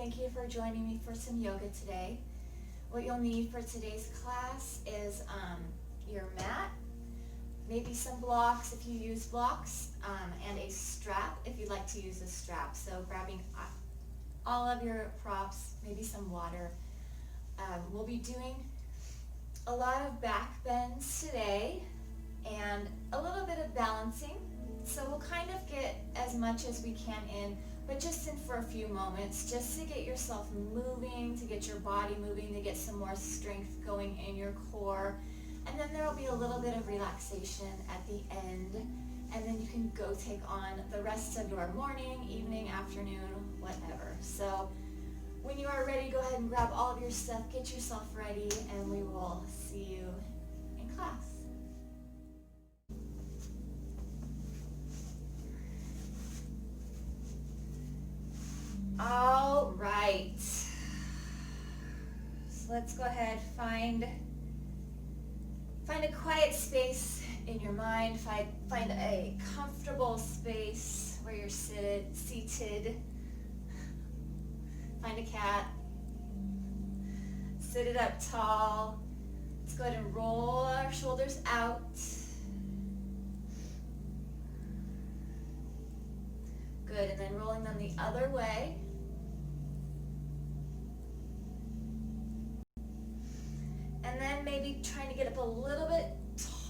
Thank you for joining me for some yoga today. What you'll need for today's class is your mat, maybe some blocks if you use blocks, and a strap if you'd like to use a strap. So grabbing all of your props, maybe some water. We'll be doing a lot of back bends today and a little bit of balancing. So we'll kind of get as much as we can in, but just in for a few moments, just to get yourself moving, to get your body moving, to get some more strength going in your core. And then there will be a little bit of relaxation at the end. And then you can go take on the rest of your morning, evening, afternoon, whatever. So when you are ready, go ahead and grab all of your stuff, get yourself ready, and we will see you in class. All right, so let's go ahead, find a quiet space in your mind, find a comfortable space where you're seated, find a cat, sit it up tall. Let's go ahead and roll our shoulders out. Good, and then rolling them the other way. And then maybe trying to get up a little bit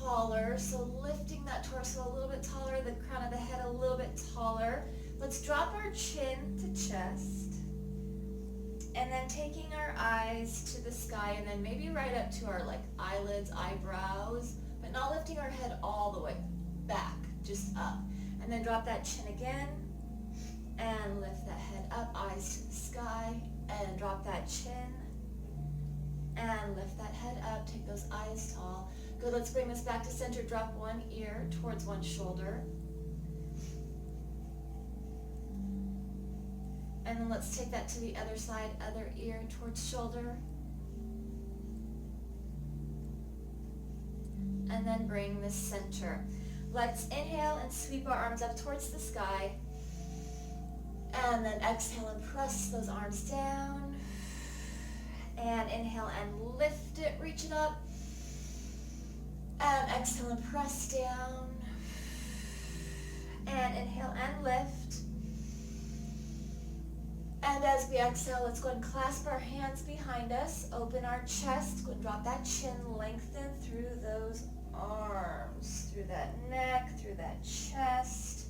taller, so lifting that torso a little bit taller, the crown of the head a little bit taller. Let's drop our chin to chest, and then taking our eyes to the sky, and then maybe right up to our eyelids, eyebrows, but not lifting our head all the way back, just up. And then drop that chin again, and lift that head up, eyes to the sky, and drop that chin, and lift that head up, take those eyes tall. Good, let's bring this back to center, drop one ear towards one shoulder. And then let's take that to the other side, other ear towards shoulder. And then bring this center. Let's inhale and sweep our arms up towards the sky. And then exhale and press those arms down. And inhale and lift it, reach it up. And exhale and press down. And inhale and lift. And as we exhale, let's go ahead and clasp our hands behind us, open our chest, go and drop that chin, lengthen through those arms, through that neck, through that chest.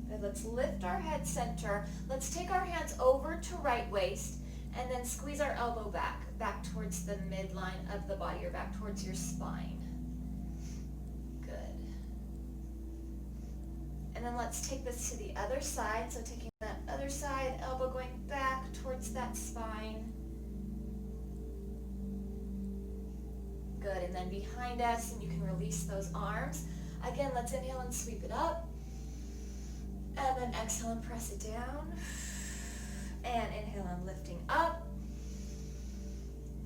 Good, let's lift our head center. Let's take our hands over to right waist and then squeeze our elbow back towards the midline of the body or back towards your spine. Good. And then let's take this to the other side. So taking that other side, elbow going back towards that spine. Good, and then behind us, and you can release those arms. Again, let's inhale and sweep it up. And then exhale and press it down. And inhale and lifting up.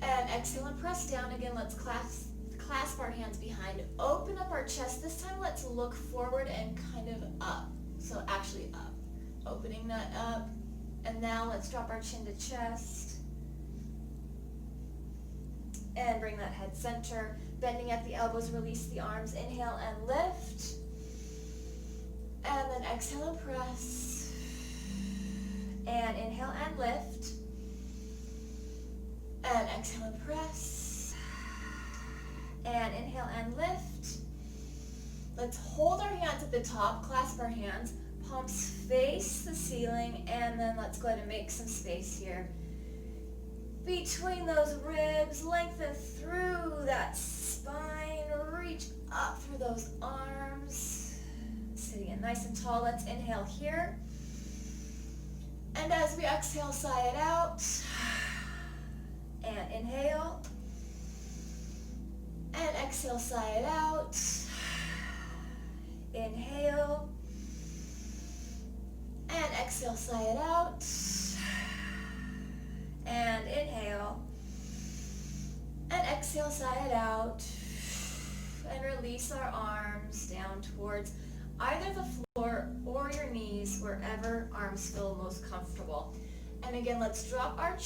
And exhale and press down. Again, let's clasp our hands behind, open up our chest. This time let's look forward and kind of up. So actually up. Opening that up. And now let's drop our chin to chest. And bring that head center. Bending at the elbows, release the arms. Inhale and lift. And then exhale and press. And inhale and lift. And exhale and press. And inhale and lift. Let's hold our hands at the top, clasp our hands, palms face the ceiling, and then let's go ahead and make some space here. Between those ribs, lengthen through that spine, reach up through those arms. Sitting in nice and tall, let's inhale here. And as we exhale, sigh it out. And inhale. And exhale, sigh it out. Inhale. And exhale, sigh it out. And inhale. And exhale, sigh it out. And release our arms down towards either the floor or your knees, wherever arms feel most comfortable. And again, let's drop our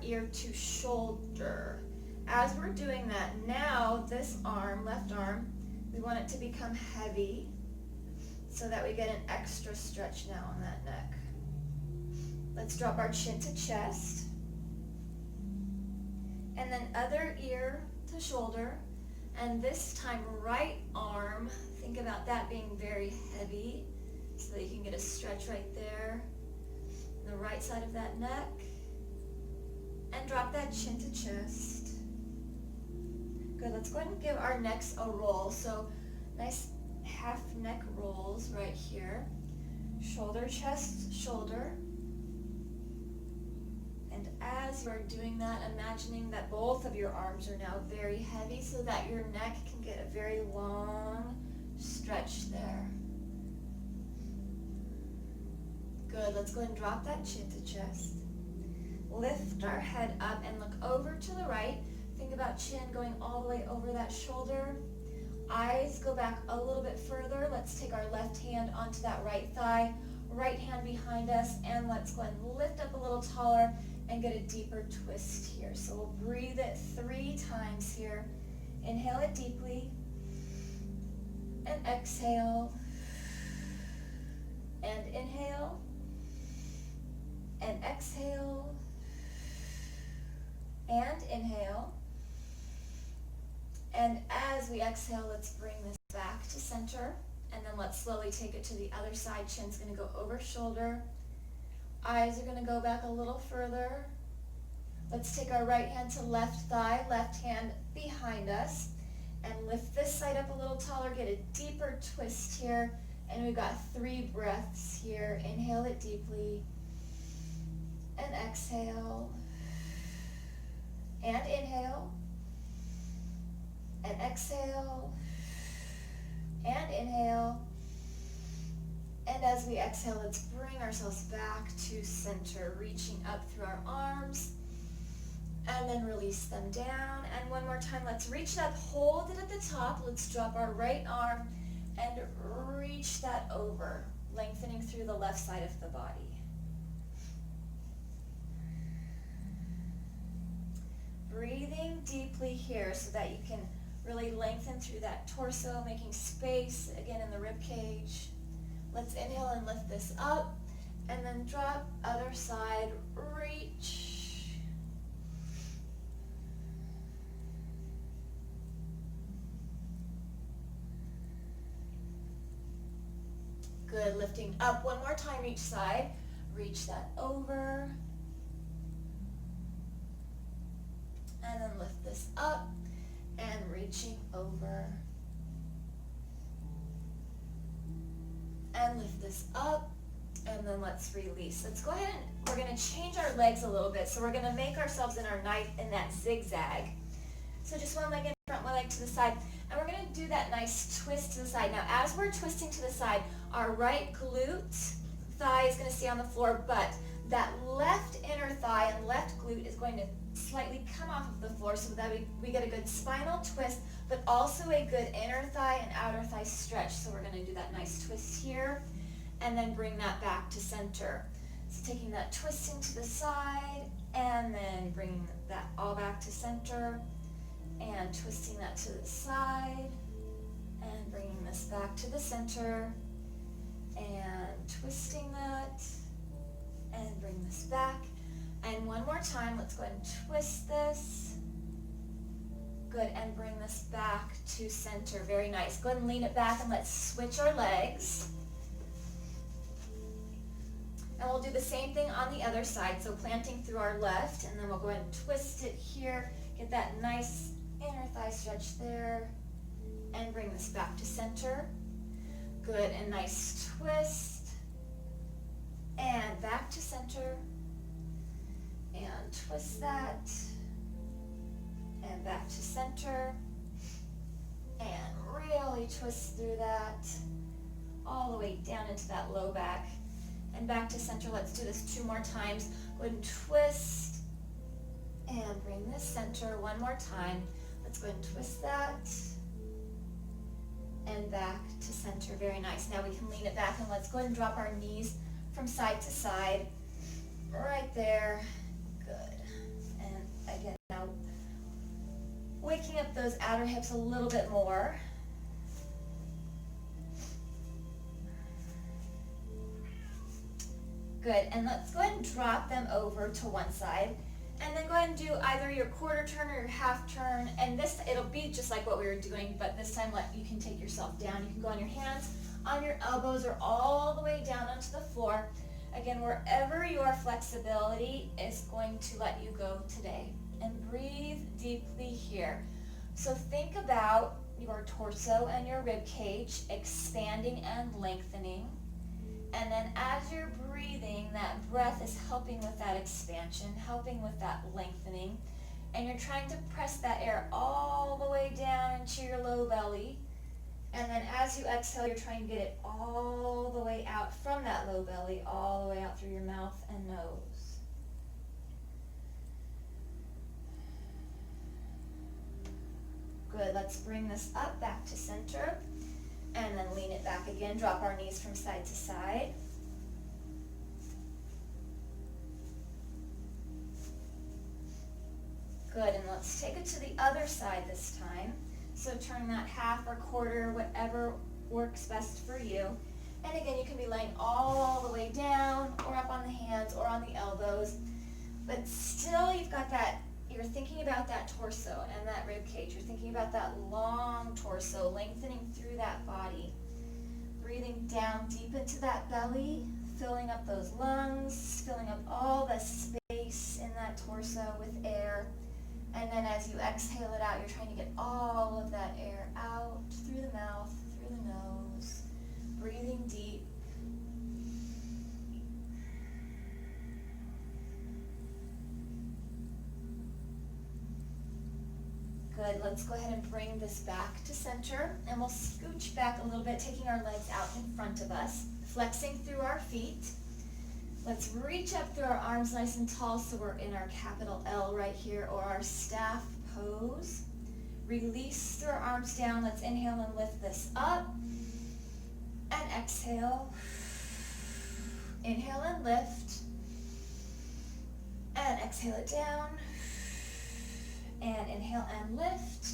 ear to shoulder. As we're doing that, now this arm, left arm, we want it to become heavy so that we get an extra stretch now on that neck. Let's drop our chin to chest. And then other ear to shoulder. And this time, right arm, think about that being very heavy so that you can get a stretch right there. The right side of that neck. And drop that chin to chest. Good, let's go ahead and give our necks a roll. So nice half neck rolls right here. Shoulder, chest, shoulder. And as you're doing that, imagining that both of your arms are now very heavy so that your neck can get a very long stretch there. Good, let's go ahead and drop that chin to chest. Lift our head up and look over to the right. Think about chin going all the way over that shoulder. Eyes go back a little bit further. Let's take our left hand onto that right thigh, right hand behind us, and let's go ahead and lift up a little taller and get a deeper twist here. So we'll breathe it 3 times here. Inhale it deeply, and exhale, and inhale, and exhale, and inhale. And as we exhale, let's bring this back to center, and then let's slowly take it to the other side. Chin's going to go over shoulder. Eyes are going to go back a little further. Let's take our right hand to left thigh, left hand behind us, and lift this side up a little taller, get a deeper twist here, and we've got 3 breaths here. Inhale it deeply, and exhale, and inhale, and exhale, and inhale. And as we exhale, let's bring ourselves back to center, reaching up through our arms, and then release them down. And one more time, let's reach it up, hold it at the top. Let's drop our right arm and reach that over, lengthening through the left side of the body. Breathing deeply here so that you can really lengthen through that torso, making space again in the rib cage. Let's inhale and lift this up, and then drop, other side, reach. Good, lifting up one more time each side. Reach that over. And then lift this up and reaching over. And lift this up, and then let's release. Let's go ahead and we're going to change our legs a little bit. So we're going to make ourselves in our knife in that zigzag. So just one leg in front, one leg to the side. And we're going to do that nice twist to the side. Now as we're twisting to the side, our right glute thigh is going to stay on the floor, but that left inner thigh and left glute is going to slightly come off of the floor so that we get a good spinal twist, but also a good inner thigh and outer thigh stretch. So we're going to do that nice twist here, and then bring that back to center. So taking that twisting to the side, and then bringing that all back to center, and twisting that to the side, and bringing this back to the center, and twisting that, and bring this back. And one more time, let's go ahead and twist this. Good, and bring this back to center. Very nice. Go ahead and lean it back, and let's switch our legs. And we'll do the same thing on the other side. So planting through our left, and then we'll go ahead and twist it here. Get that nice inner thigh stretch there, and bring this back to center. Good, and nice twist, and back to center, and twist that, and back to center, and really twist through that, all the way down into that low back, and back to center. Let's do this 2 more times. Go ahead and twist, and bring this center 1 more time. Let's go ahead and twist that, and really twist through that, all the way down into that low back, and back to center. Let's do this 2 more times. Go ahead and twist, and bring this center 1 more time. Let's go ahead and twist that, and bring this center 1 more time. Let's go ahead and twist that, and back to center. Very nice. Now we can lean it back and let's go ahead and drop our knees from side to side. Right there. Good. And again, now waking up those outer hips a little bit more. Good, and let's go ahead and drop them over to one side. And then go ahead and do either your quarter turn or your half turn. And this, it'll be just like what we were doing, but this time you can take yourself down. You can go on your hands, on your elbows, or all the way down onto the floor. Again, wherever your flexibility is going to let you go today. And breathe deeply here. So think about your torso and your rib cage expanding and lengthening. And then as you're breathing, that breath is helping with that expansion, helping with that lengthening. And you're trying to press that air all the way down into your low belly. And then as you exhale, you're trying to get it all the way out from that low belly, all the way out through your mouth and nose. Good, let's bring this up back to center. And then lean it back again, drop our knees from side to side. Good, and let's take it to the other side this time. So turn that half or quarter, whatever works best for you. And again, you can be laying all the way down or up on the hands or on the elbows. But still you've got that, you're thinking about that torso and that rib cage. You're thinking about that long torso, lengthening through that body. Breathing down deep into that belly, filling up those lungs, filling up all the space in that torso with air. And then as you exhale it out, you're trying to get all of that air out through the mouth, through the nose. Breathing deep. Good, let's go ahead and bring this back to center, and we'll scooch back a little bit, taking our legs out in front of us, flexing through our feet. Let's reach up through our arms nice and tall so we're in our capital L right here, or our staff pose. Release through our arms down. Let's inhale and lift this up, and exhale. Inhale and lift, and exhale it down. And inhale and lift.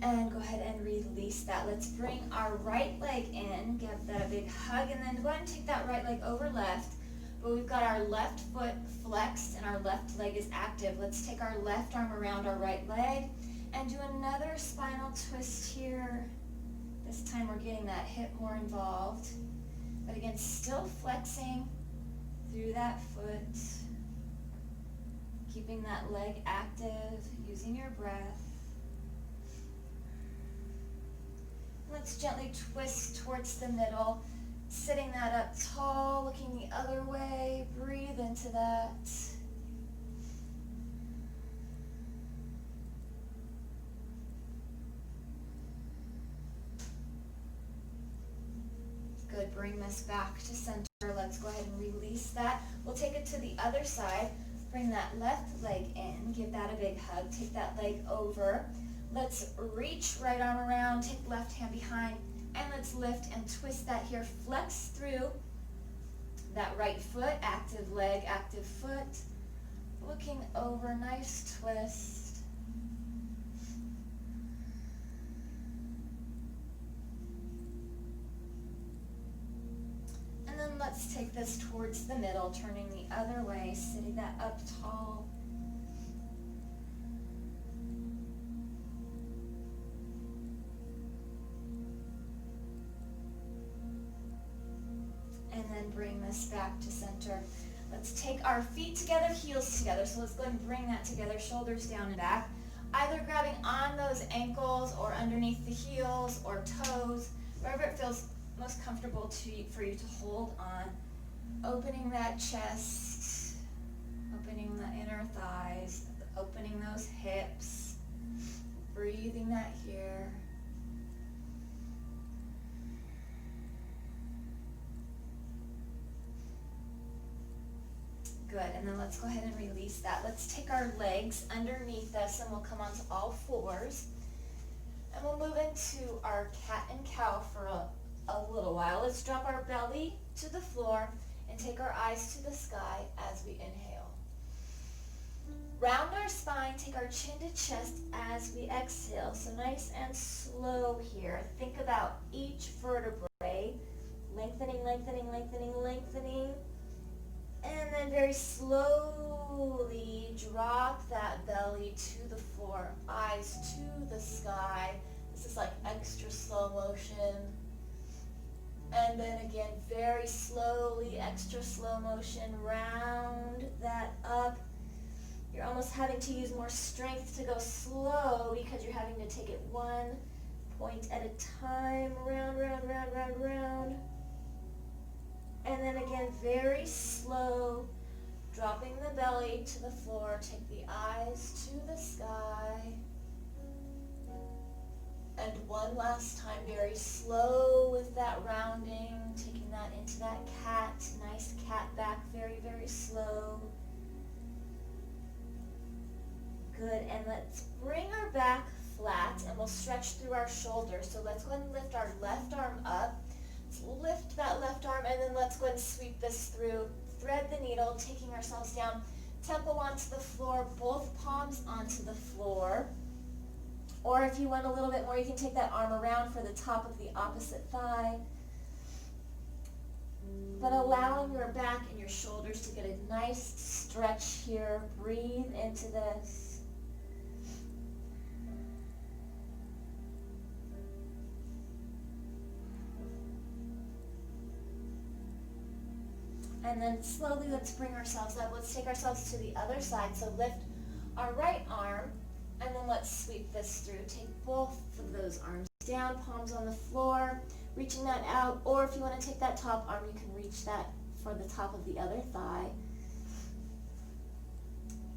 And go ahead and release that. Let's bring our right leg in, give that a big hug, and then go ahead and take that right leg over left. But we've got our left foot flexed and our left leg is active. Let's take our left arm around our right leg and do another spinal twist here. This time we're getting that hip more involved. But again, still flexing through that foot. Keeping that leg active, using your breath. Let's gently twist towards the middle, sitting that up tall, looking the other way. Breathe into that. Good, bring this back to center. Let's go ahead and release that. We'll take it to the other side. Bring that left leg in, give that a big hug, take that leg over. Let's reach right arm around, take left hand behind, and let's lift and twist that here. Flex through that right foot, active leg, active foot. Looking over, nice twist. And then let's take this towards the middle, turning the other way, sitting that up tall. And then bring this back to center. Let's take our feet together, heels together. So let's go ahead and bring that together, shoulders down and back. Either grabbing on those ankles or underneath the heels or toes, wherever it feels most comfortable for you to hold on. Opening that chest, opening the inner thighs, opening those hips, breathing that here. Good, and then let's go ahead and release that. Let's take our legs underneath us and we'll come onto all fours. And we'll move into our cat and cow for a little while. Let's drop our belly to the floor and take our eyes to the sky as we inhale. Round our spine, take our chin to chest as we exhale. So nice and slow here. Think about each vertebrae. Lengthening, lengthening, lengthening, lengthening. And then very slowly drop that belly to the floor, eyes to the sky. This is like extra slow motion. And then again, very slowly, extra slow motion, round that up. You're almost having to use more strength to go slow because you're having to take it one point at a time, round, round, round, round, round. And then again, very slow, dropping the belly to the floor. Take the eyes to the sky. And one last time, very slow with that rounding, taking that into that cat. Nice cat back, very, very slow. Good, and let's bring our back flat and we'll stretch through our shoulders. So let's go ahead and lift our left arm up. Let's lift that left arm and then let's go ahead and sweep this through. Thread the needle, taking ourselves down. Temple onto the floor, both palms onto the floor. Or if you want a little bit more, you can take that arm around for the top of the opposite thigh. But allowing your back and your shoulders to get a nice stretch here. Breathe into this. And then slowly let's bring ourselves up. Let's take ourselves to the other side. So lift our right arm and then let's sweep this through. Take both of those arms down, palms on the floor, reaching that out. Or if you want to take that top arm, you can reach that for the top of the other thigh.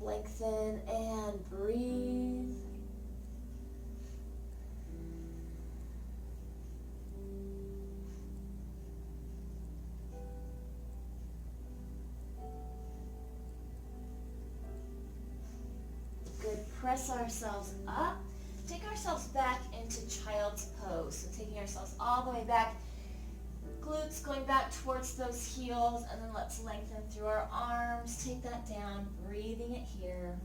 Lengthen and breathe. Good. Press ourselves up. Take ourselves back into child's pose. So taking ourselves all the way back. Glutes going back towards those heels. And then let's lengthen through our arms. Take that down. Breathing it here.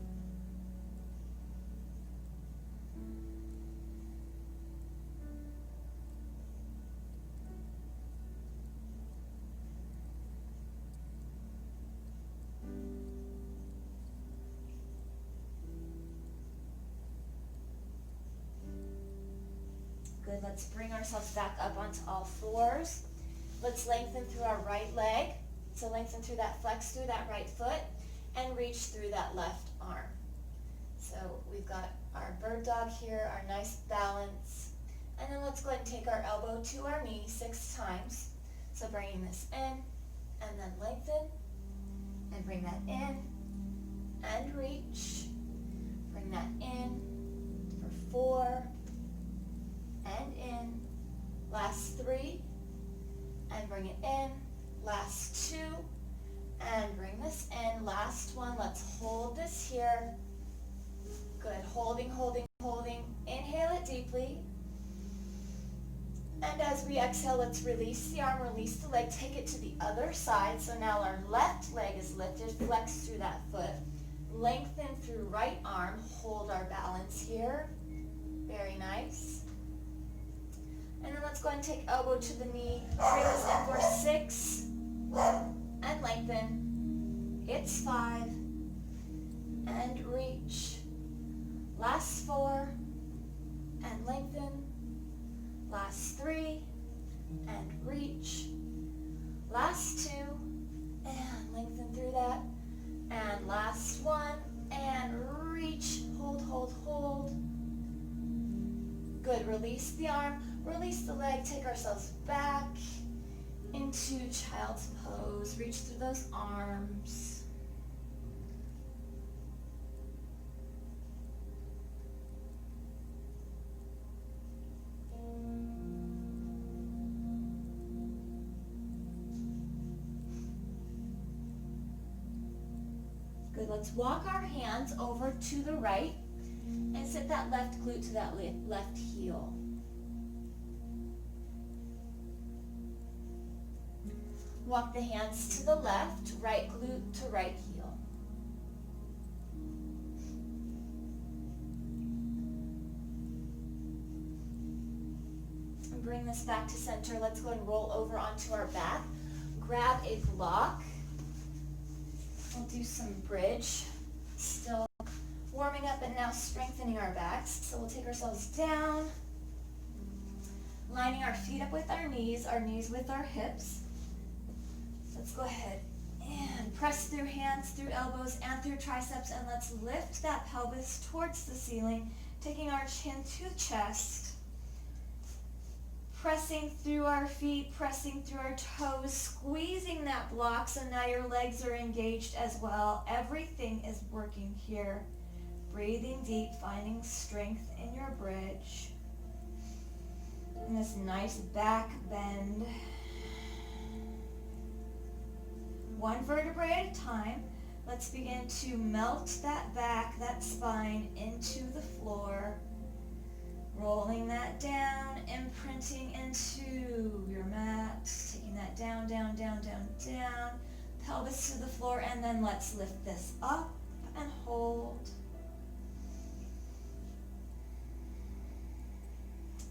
Good, let's bring ourselves back up onto all fours. Let's lengthen through our right leg. So lengthen through that, flex through that right foot, and reach through that left arm. So we've got our bird dog here, our nice balance. And then let's go ahead and take our elbow to our knee 6 times. So bringing this in, and then lengthen, and bring that in, and reach. Bring that in for 4, and in, last 3, and bring it in, last 2, and bring this in, last 1. Let's hold this here. Good, holding, holding, holding. Inhale it deeply. And as we exhale, let's release the arm, release the leg, take it to the other side. So now our left leg is lifted, flex through that foot. Lengthen through right arm, hold our balance here. Very nice. And then let's go ahead and take elbow to the knee. Bring this in for 6. And lengthen. It's 5. And reach. Last 4. And lengthen. Last 3. And reach. Last 2. And lengthen through that. And last 1. And reach. Hold, hold, hold. Good. Release the arm. Release the leg, take ourselves back into child's pose. Reach through those arms. Good, let's walk our hands over to the right. And sit that left glute to that left heel. Walk the hands to the left, right glute to right heel. And bring this back to center. Let's go and roll over onto our back. Grab a block. We'll do some bridge. Still warming up and now strengthening our backs. So we'll take ourselves down, lining our feet up with our knees with our hips. Let's go ahead and press through hands, through elbows, and through triceps, and let's lift that pelvis towards the ceiling, taking our chin to chest, pressing through our feet, pressing through our toes, squeezing that block so now your legs are engaged as well. Everything is working here. Breathing deep, finding strength in your bridge. And this nice back bend. One vertebrae at a time. Let's begin to melt that back, that spine into the floor. Rolling that down, imprinting into your mat. Taking that down, down, down, down, down. Pelvis to the floor, and then let's lift this up and hold.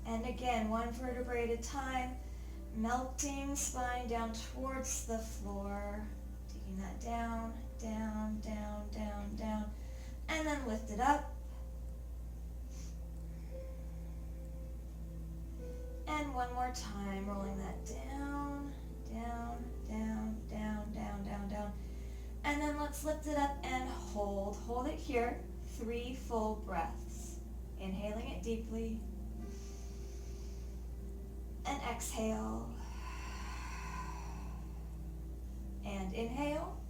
And again, one vertebrae at a time, melting spine down towards the floor. Taking that down, down, down, down, down, and then lift it up. And one more time, rolling that down, down, down, down, down, down, down. And then let's lift it up and hold. Hold it here, 3 full breaths. Inhaling it deeply. And exhale. And inhale.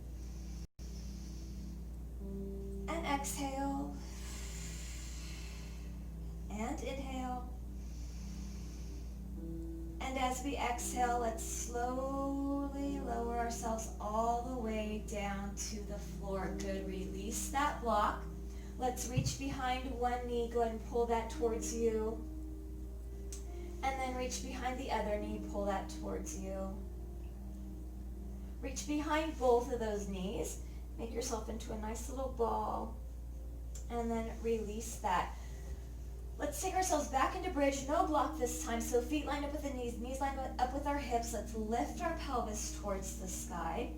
And exhale. And inhale. And as we exhale, let's slowly lower ourselves all the way down to the floor. Good. Release that block. Let's reach behind one knee. Go ahead and pull that towards you. And then reach behind the other knee, pull that towards you. Reach behind both of those knees. Make yourself into a nice little ball. And then release that. Let's take ourselves back into bridge. No block this time. So feet lined up with the knees lined up with our hips. Let's lift our pelvis towards the sky.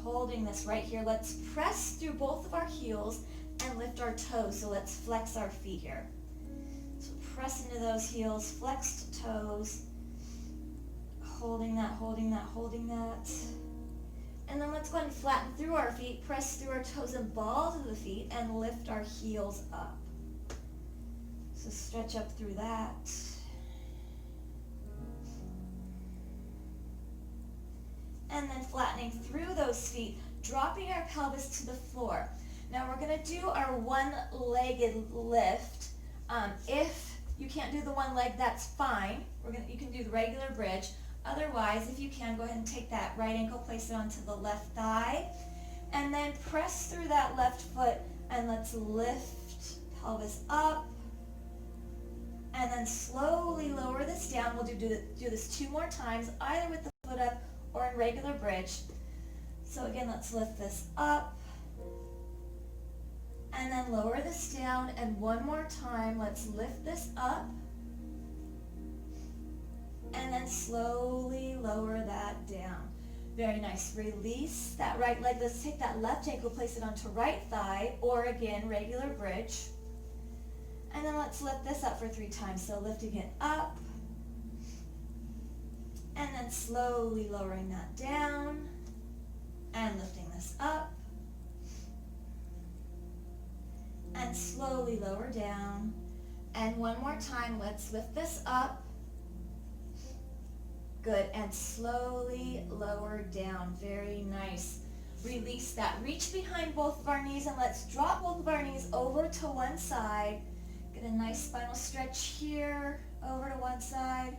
Holding this right here. Let's press through both of our heels and lift our toes. So let's flex our feet here. So press into those heels, flexed toes, holding that, holding that, holding that. And then let's go ahead and flatten through our feet, press through our toes and balls of the feet, and lift our heels up. So stretch up through that. And then flattening through those feet, dropping our pelvis to the floor. Now we're going to do our one-legged lift. If you can't do the one leg, that's fine. You can do the regular bridge. Otherwise, if you can, go ahead and take that right ankle, place it onto the left thigh, and then press through that left foot, and let's lift pelvis up, and then slowly lower this down. We'll do this 2 more times, either with the foot up or in regular bridge. So again, let's lift this up, and then lower this down, and one more time, let's lift this up, and then slowly lower that down. Very nice. Release that right leg. Let's take that left ankle, place it onto right thigh, or again, regular bridge. And then let's lift this up for 3 times. So lifting it up, and then slowly lowering that down, and lifting this up, and slowly lower down. And one more time, let's lift this up. Good, and slowly lower down. Very nice. Release that. Reach behind both of our knees, and let's drop both of our knees over to one side. Get a nice spinal stretch here, over to one side.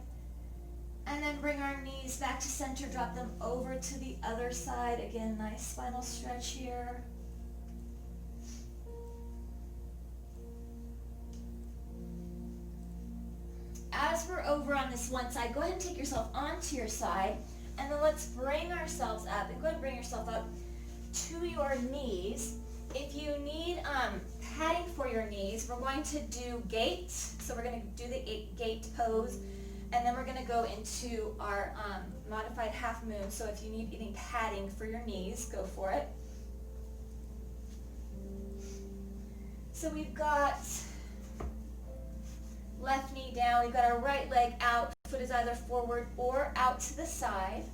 And then bring our knees back to center, drop them over to the other side. Again, nice spinal stretch here. as we're over on this one side, go ahead and take yourself onto your side, and then let's bring ourselves up, and go ahead and bring yourself up to your knees. If you need padding for your knees, we're going to do gait. So we're going to do the gait pose, and then we're going to go into our modified half moon. So if you need any padding for your knees, go for it. So we've got left knee down, we've got our right leg out, foot is either forward or out to the side.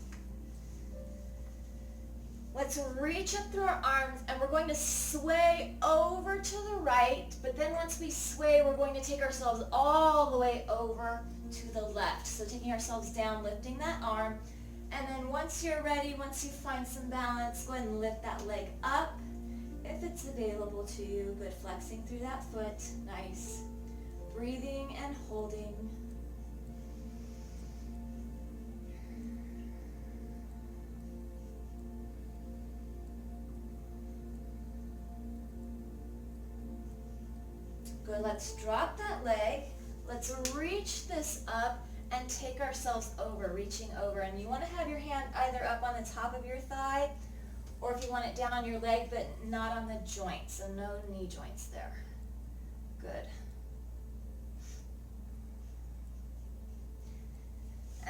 Let's reach up through our arms, and we're going to sway over to the right, but then once we sway, we're going to take ourselves all the way over to the left. So taking ourselves down, lifting that arm, and then once you're ready, once you find some balance, go ahead and lift that leg up if it's available to you. Good, flexing through that foot, nice. Breathing and holding. Good, let's drop that leg. Let's reach this up and take ourselves over, reaching over. And you want to have your hand either up on the top of your thigh, or if you want it down on your leg, but not on the joint, so no knee joints there. Good.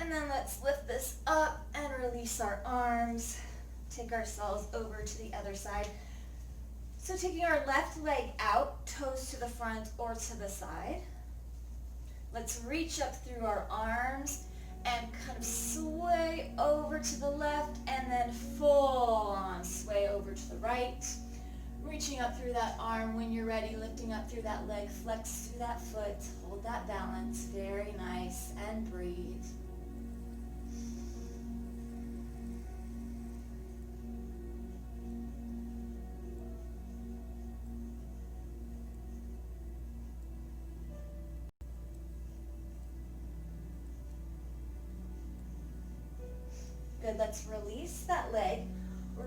And then let's lift this up and release our arms. Take ourselves over to the other side. So taking our left leg out, toes to the front or to the side. Let's reach up through our arms and kind of sway over to the left, and then full on sway over to the right. Reaching up through that arm when you're ready, lifting up through that leg, flex through that foot, hold that balance, very nice, and breathe. Good, let's release that leg,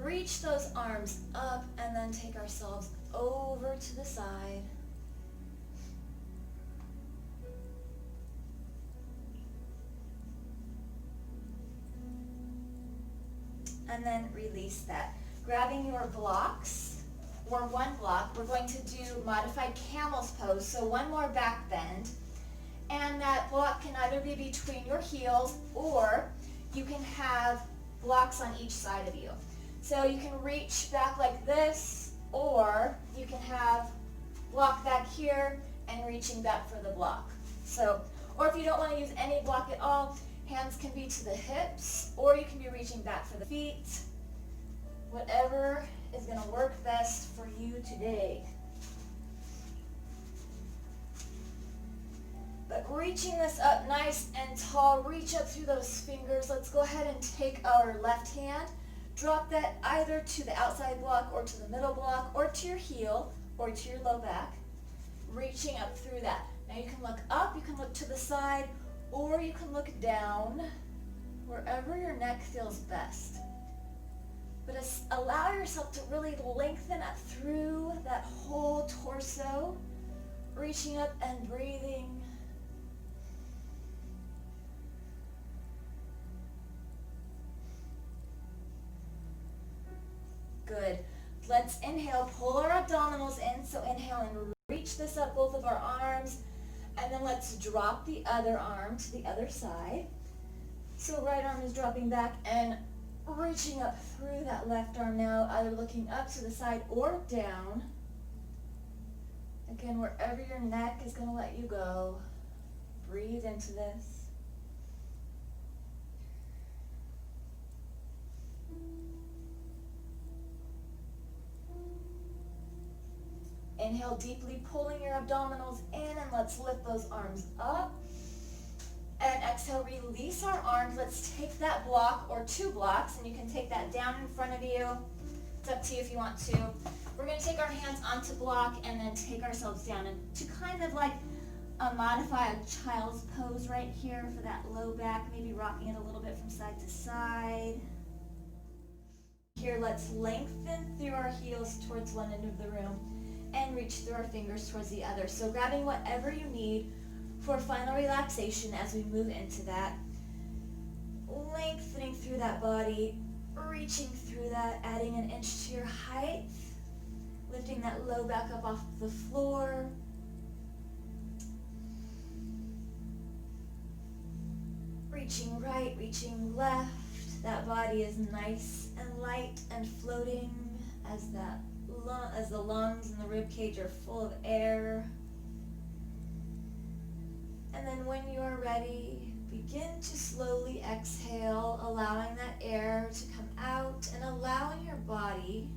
reach those arms up, and then take ourselves over to the side. And then release that. Grabbing your blocks, or one block, we're going to do modified camel's pose, so one more back bend. And that block can either be between your heels, or you can have blocks on each side of you. So you can reach back like this, or you can have block back here and reaching back for the block. So, or if you don't want to use any block at all, hands can be to the hips, or you can be reaching back for the feet. Whatever is going to work best for you today. But reaching this up nice and tall, reach up through those fingers. Let's go ahead and take our left hand, drop that either to the outside block or to the middle block or to your heel or to your low back, reaching up through that. Now you can look up, you can look to the side, or you can look down, wherever your neck feels best. But allow yourself to really lengthen up through that whole torso, reaching up and breathing. Good. Let's inhale, pull our abdominals in. So inhale and reach this up, both of our arms. And then let's drop the other arm to the other side. So right arm is dropping back and reaching up through that left arm now, either looking up to the side or down. Again, wherever your neck is going to let you go, breathe into this. Inhale deeply, pulling your abdominals in, and let's lift those arms up. And exhale, release our arms. Let's take that block or two blocks, and you can take that down in front of you. It's up to you if you want to. We're going to take our hands onto block and then take ourselves down, and to kind of like modify a child's pose right here for that low back, maybe rocking it a little bit from side to side. Here, let's lengthen through our heels towards one end of the room and reach through our fingers towards the other. So grabbing whatever you need, For final relaxation, as we move into that, lengthening through that body, reaching through that, adding an inch to your height, lifting that low back up off the floor. Reaching right, reaching left. That body is nice and light and floating as the lungs and the rib cage are full of air. And then when you are ready, begin to slowly exhale, allowing that air to come out and allowing your body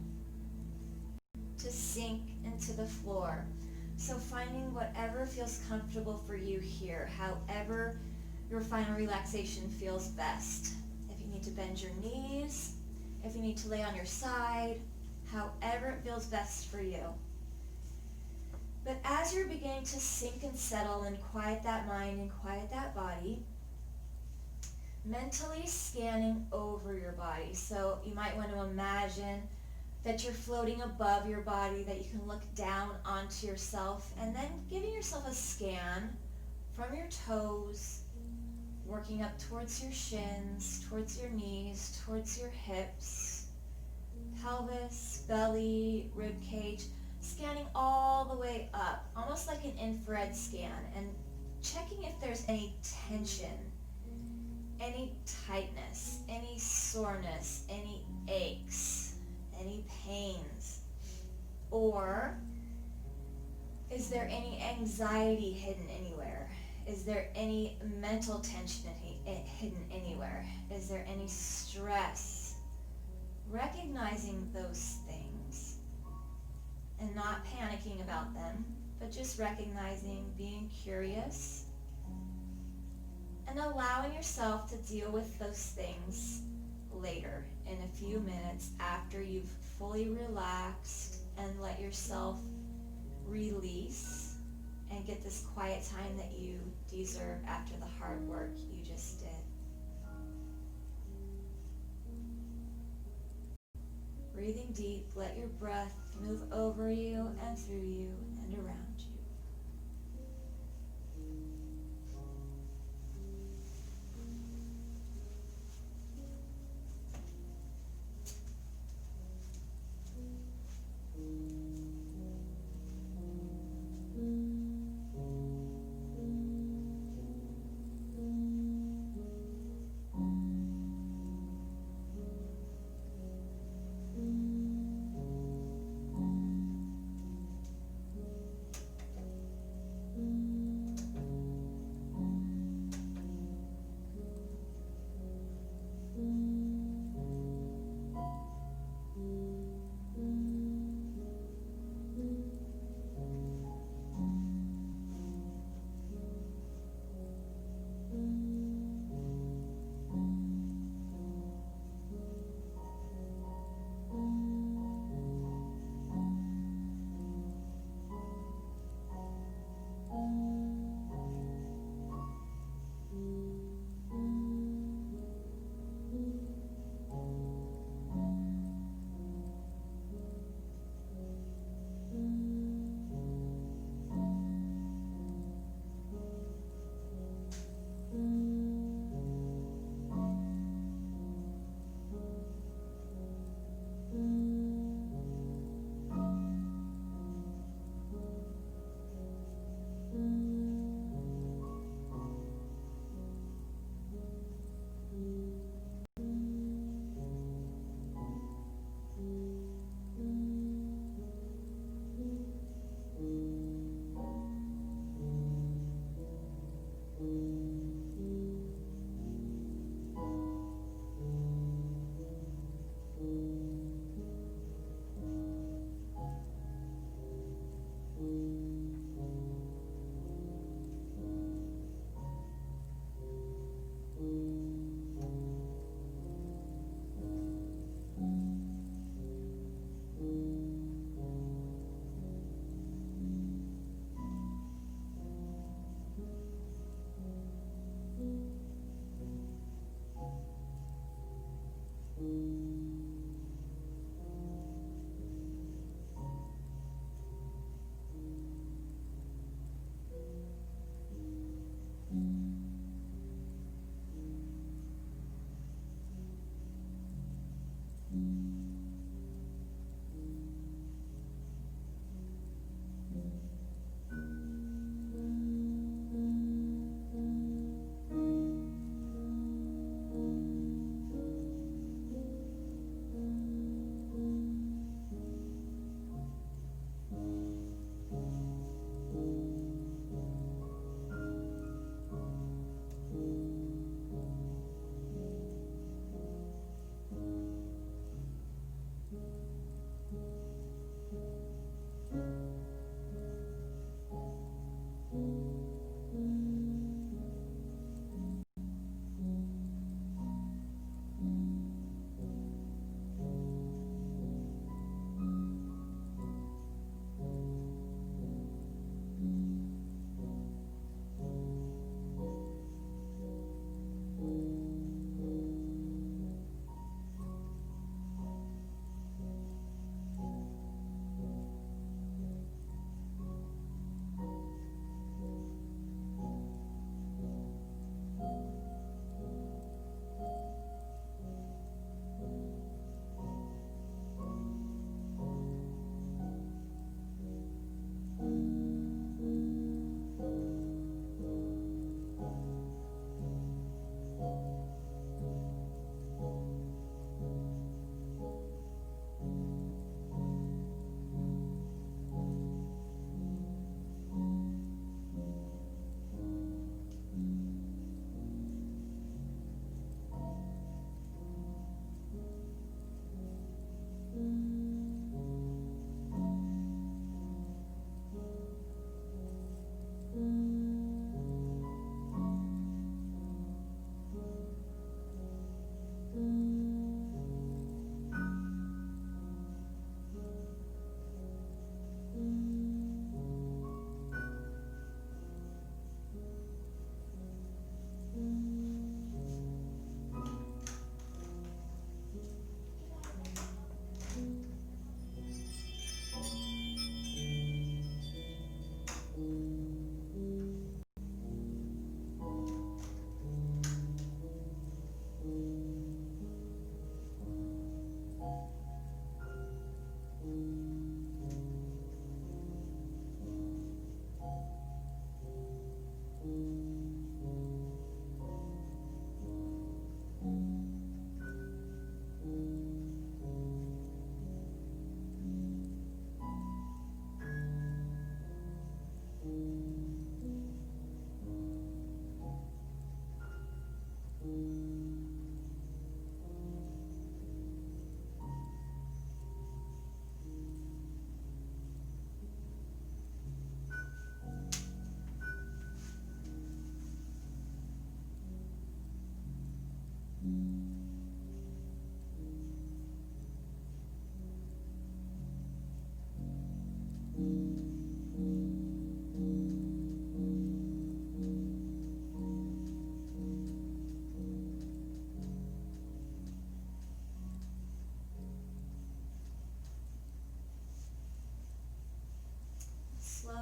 to sink into the floor. So finding whatever feels comfortable for you here, however your final relaxation feels best. If you need to bend your knees, if you need to lay on your side, however it feels best for you. But as you're beginning to sink and settle and quiet that mind and quiet that body, mentally scanning over your body. So you might want to imagine that you're floating above your body, that you can look down onto yourself, and then giving yourself a scan from your toes, working up towards your shins, towards your knees, towards your hips, pelvis, belly, rib cage, scanning all the way up, almost like an infrared scan, and checking if there's any tension, any tightness, any soreness, any aches, any pains, or is there any anxiety hidden anywhere? Is there any mental tension hidden anywhere? Is there any stress? Recognizing those things and not panicking about them, but just recognizing, being curious, and allowing yourself to deal with those things later, in a few minutes after you've fully relaxed and let yourself release and get this quiet time that you deserve after the hard work you just did. Breathing deep, let your breath move over you and through you and around you.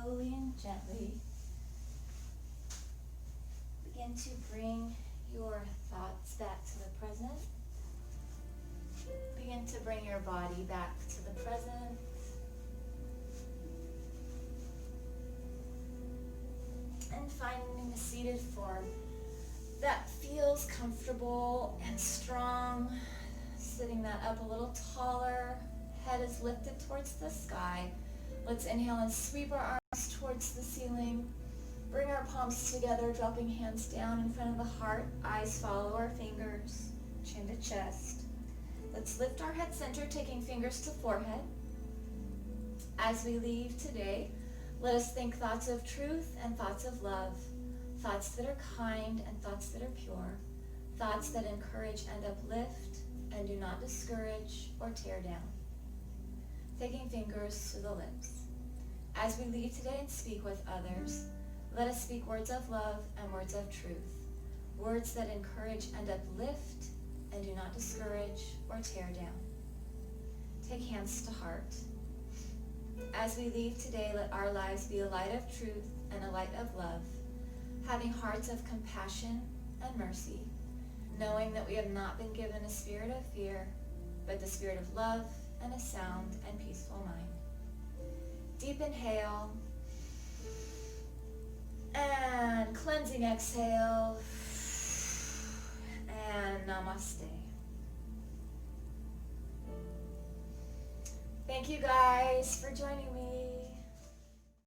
slowly and gently begin to bring your thoughts back to the present. Begin to bring your body back to the present. And finding a seated form that feels comfortable and strong. Sitting that up a little taller. Head is lifted towards the sky. Let's inhale and sweep our arms towards the ceiling. Bring our palms together, dropping hands down in front of the heart. Eyes follow our fingers, chin to chest. Let's lift our head center, taking fingers to forehead. As we leave today, let us think thoughts of truth and thoughts of love, thoughts that are kind and thoughts that are pure, thoughts that encourage and uplift and do not discourage or tear down. Taking fingers to the lips. As we leave today and speak with others, let us speak words of love and words of truth, words that encourage and uplift and do not discourage or tear down. Take hands to heart. As we leave today, let our lives be a light of truth and a light of love, having hearts of compassion and mercy, knowing that we have not been given a spirit of fear, but the spirit of love and a sound and peaceful mind. Deep inhale and cleansing exhale and namaste. Thank you guys for joining me.